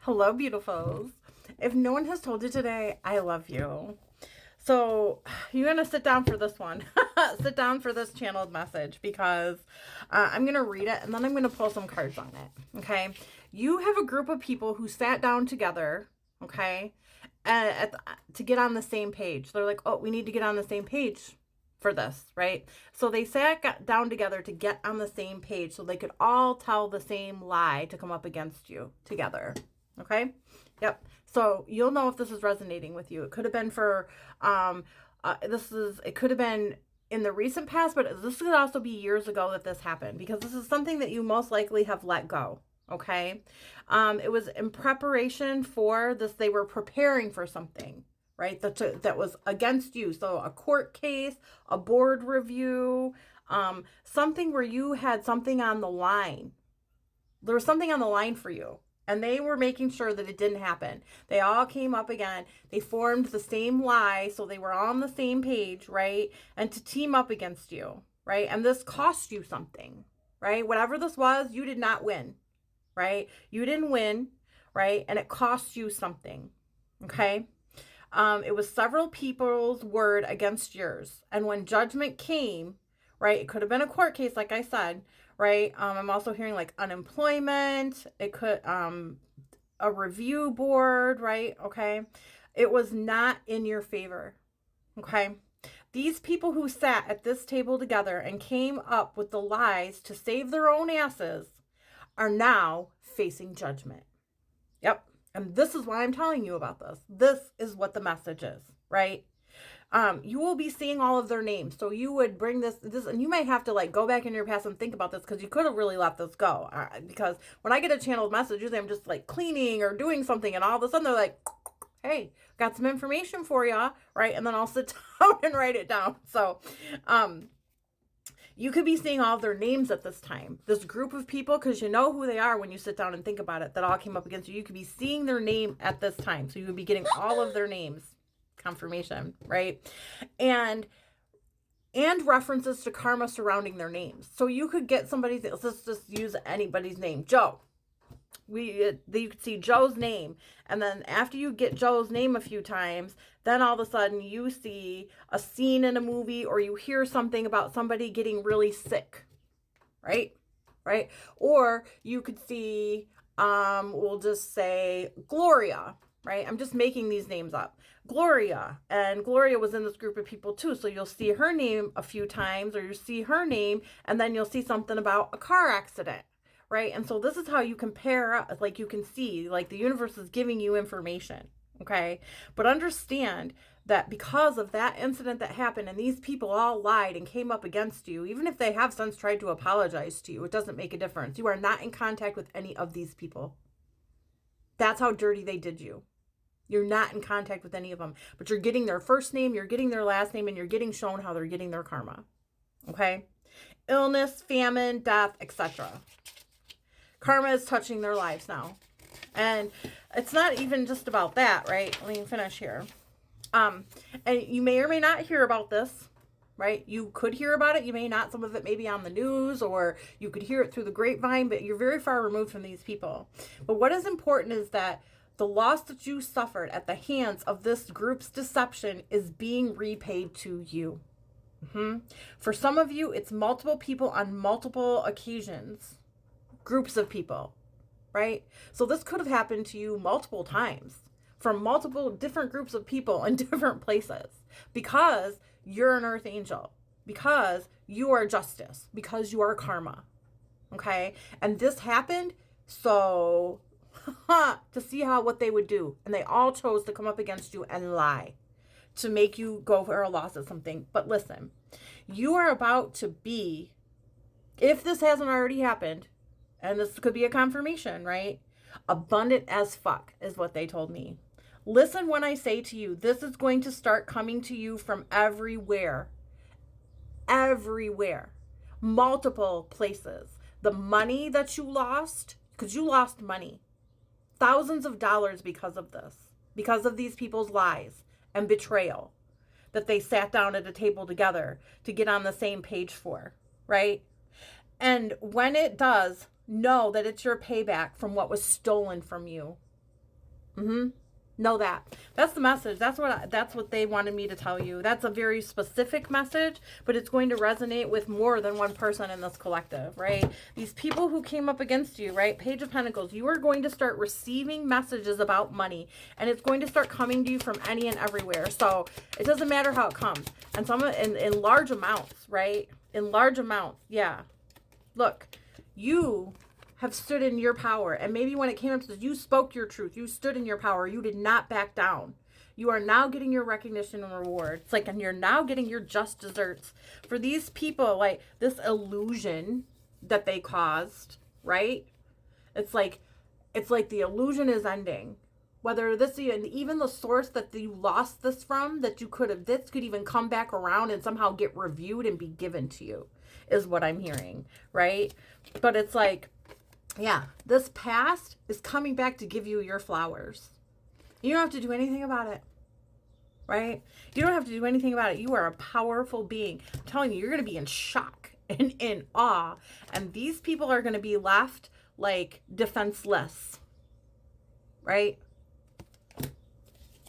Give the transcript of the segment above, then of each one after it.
Hello, beautifuls. If no one has told you today, I love you. So, you're going to sit down for this one. Sit down for this channeled message because I'm going to read it and then I'm going to pull some cards on it. Okay. You have a group of people who sat down together. Okay. To get on the same page. They're like, oh, we need to get on the same page for this, right? So they got down together to get on the same page so they could all tell the same lie to come up against you together. Okay. Yep. So you'll know if this is resonating with you. It could have been for, it could have been in the recent past, but this could also be years ago that this happened because this is something that you most likely have let go. Okay. It was in preparation for this. They were preparing for something, right? That was against you. So a court case, a board review, something where you had something on the line. There was something on the line for you. And they were making sure that it didn't happen. They all came up again. They formed the same lie, so they were on the same page, right? And to team up against you, right? And this cost you something, right? Whatever this was, you did not win, right? You didn't win, right? And it cost you something, okay? It was several people's word against yours. And when judgment came, right, it could have been a court case, like I said, right? I'm also hearing like unemployment. It could, a review board, right? Okay. It was not in your favor. Okay. These people who sat at this table together and came up with the lies to save their own asses are now facing judgment. Yep. And this is why I'm telling you about this. This is what the message is, right? You will be seeing all of their names. So you would bring this, and you might have to like go back in your past and think about this because you could have really let this go. Because when I get a channeled message, usually I'm just like cleaning or doing something, and all of a sudden they're like, hey, got some information for you, right? And then I'll sit down and write it down. So, you could be seeing all of their names at this time. This group of people, because you know who they are when you sit down and think about it, that all came up against you. You could be seeing their name at this time. So you would be getting all of their names, confirmation, right? And references to karma surrounding their names. So you could get somebody's, let's just use anybody's name, Joe. You could see Joe's name, and then after you get Joe's name a few times, then all of a sudden you see a scene in a movie or you hear something about somebody getting really sick, right? Or you could see, we'll just say Gloria, right? I'm just making these names up. Gloria, and Gloria was in this group of people too, so you'll see her name a few times, or you see her name, and then you'll see something about a car accident, right? And so this is how you compare, like you can see, like the universe is giving you information, okay? But understand that because of that incident that happened and these people all lied and came up against you, even if they have since tried to apologize to you, it doesn't make a difference. You are not in contact with any of these people. That's how dirty they did you. You're not in contact with any of them, but you're getting their first name, you're getting their last name, and you're getting shown how they're getting their karma, okay? Illness, famine, death, etc. Karma is touching their lives now. And it's not even just about that, right? Let me finish here. And you may or may not hear about this, right? You could hear about it. You may not. Some of it may be on the news, or you could hear it through the grapevine, but you're very far removed from these people. But what is important is that the loss that you suffered at the hands of this group's deception is being repaid to you. For some of you, it's multiple people on multiple occasions, groups of people, right? So this could have happened to you multiple times from multiple different groups of people in different places because you're an earth angel, because you are justice, because you are karma, okay? And this happened so to see what they would do. And they all chose to come up against you and lie to make you go for a loss of something. But listen, you are about to be, if this hasn't already happened, and this could be a confirmation, right? Abundant as fuck is what they told me. Listen when I say to you, this is going to start coming to you from everywhere. Everywhere. Multiple places. The money that you lost, because you lost money. Thousands of dollars because of this. Because of these people's lies and betrayal that they sat down at a table together to get on the same page for, right? And when it does, know that it's your payback from what was stolen from you. Mm-hmm. Know that. That's the message. That's what they wanted me to tell you. That's a very specific message, but it's going to resonate with more than one person in this collective, right? These people who came up against you, right? Page of Pentacles, you are going to start receiving messages about money, and it's going to start coming to you from any and everywhere. So it doesn't matter how it comes. And some in large amounts, right? In large amounts. Yeah. Look, you have stood in your power. And maybe when it came up to this, you spoke your truth. You stood in your power. You did not back down. You are now getting your recognition and reward. It's like, and you're now getting your just desserts. For these people, like this illusion that they caused, right? It's like the illusion is ending. Whether this, and even the source that you lost this from, that you could have, this could even come back around and somehow get reviewed and be given to you, is what I'm hearing, right? But it's like, yeah, this past is coming back to give you your flowers. You don't have to do anything about it, right? You don't have to do anything about it. You are a powerful being. I'm telling you, you're going to be in shock and in awe. And these people are going to be left like defenseless, right?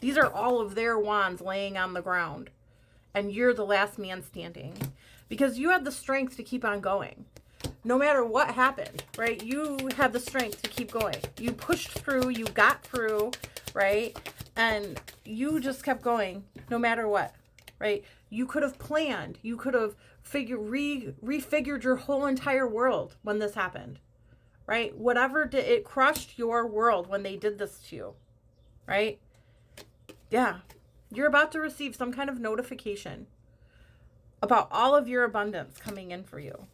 These are all of their wands laying on the ground. And you're the last man standing. Because you had the strength to keep on going. No matter what happened, right? You had the strength to keep going. You pushed through, you got through, right? And you just kept going no matter what, right? You could have planned. You could have refigured your whole entire world when this happened, right? Whatever it crushed your world when they did this to you, right? Yeah. You're about to receive some kind of notification about all of your abundance coming in for you.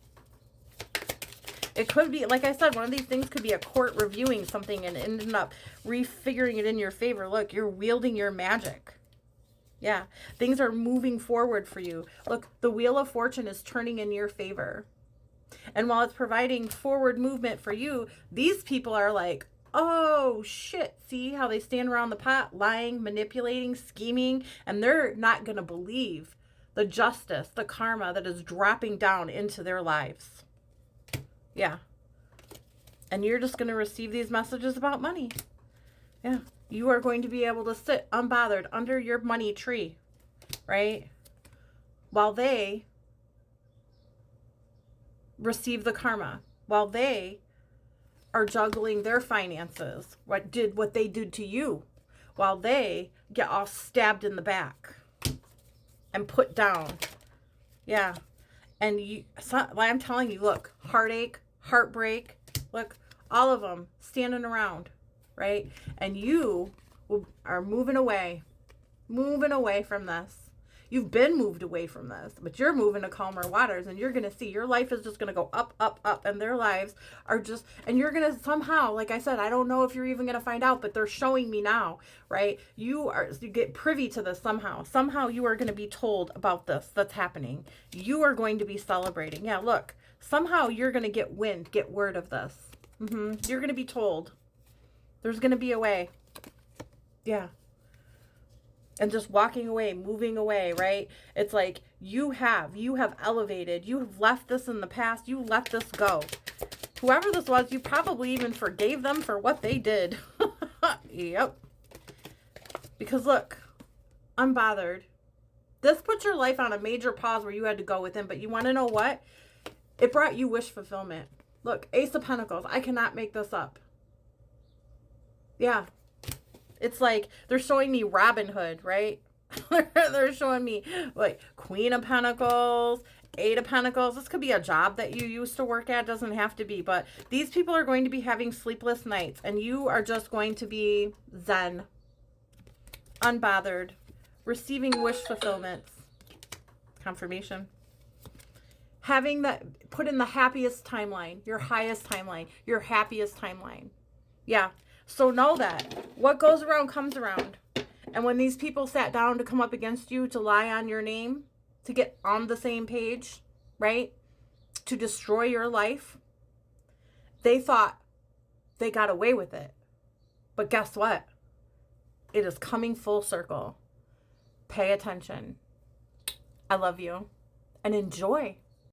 It could be, like I said, one of these things could be a court reviewing something and ending up refiguring it in your favor. Look, you're wielding your magic. Yeah, things are moving forward for you. Look, the Wheel of Fortune is turning in your favor. And while it's providing forward movement for you, these people are like, oh, shit. See how they stand around the pot, lying, manipulating, scheming, and they're not going to believe the justice, the karma that is dropping down into their lives. Yeah. And you're just going to receive these messages about money. Yeah. You are going to be able to sit unbothered under your money tree, right? While they receive the karma. While they are juggling their finances. What they did to you. While they get all stabbed in the back and put down. Yeah. And I'm telling you, look, heartache, heartbreak, look, all of them standing around, right? And you are moving away from this. You've been moved away from this, but you're moving to calmer waters, and you're going to see your life is just going to go up, up, up, and their lives are just, and you're going to somehow, like I said, I don't know if you're even going to find out, but they're showing me now, right? You get privy to this somehow. Somehow you are going to be told about this that's happening. You are going to be celebrating. Yeah, look, somehow you're going to get word of this. You're going to be told. There's going to be a way. Yeah. And just walking away, moving away, right? It's like you have elevated. You have left this in the past. You let this go. Whoever this was, you probably even forgave them for what they did. Yep. Because look, unbothered. This put your life on a major pause where you had to go within. But you want to know what? It brought you wish fulfillment. Look, Ace of Pentacles. I cannot make this up. Yeah. It's like they're showing me Robin Hood, right? They're showing me like Queen of Pentacles, Eight of Pentacles. This could be a job that you used to work at. Doesn't have to be. But these people are going to be having sleepless nights. And you are just going to be zen. Unbothered. Receiving wish fulfillments. Confirmation. Having that put in the happiest timeline. Your highest timeline. Your happiest timeline. Yeah. So know that what goes around comes around. And when these people sat down to come up against you, to lie on your name, to get on the same page, right? To destroy your life, they thought they got away with it. But guess what? It is coming full circle. Pay attention. I love you. And enjoy.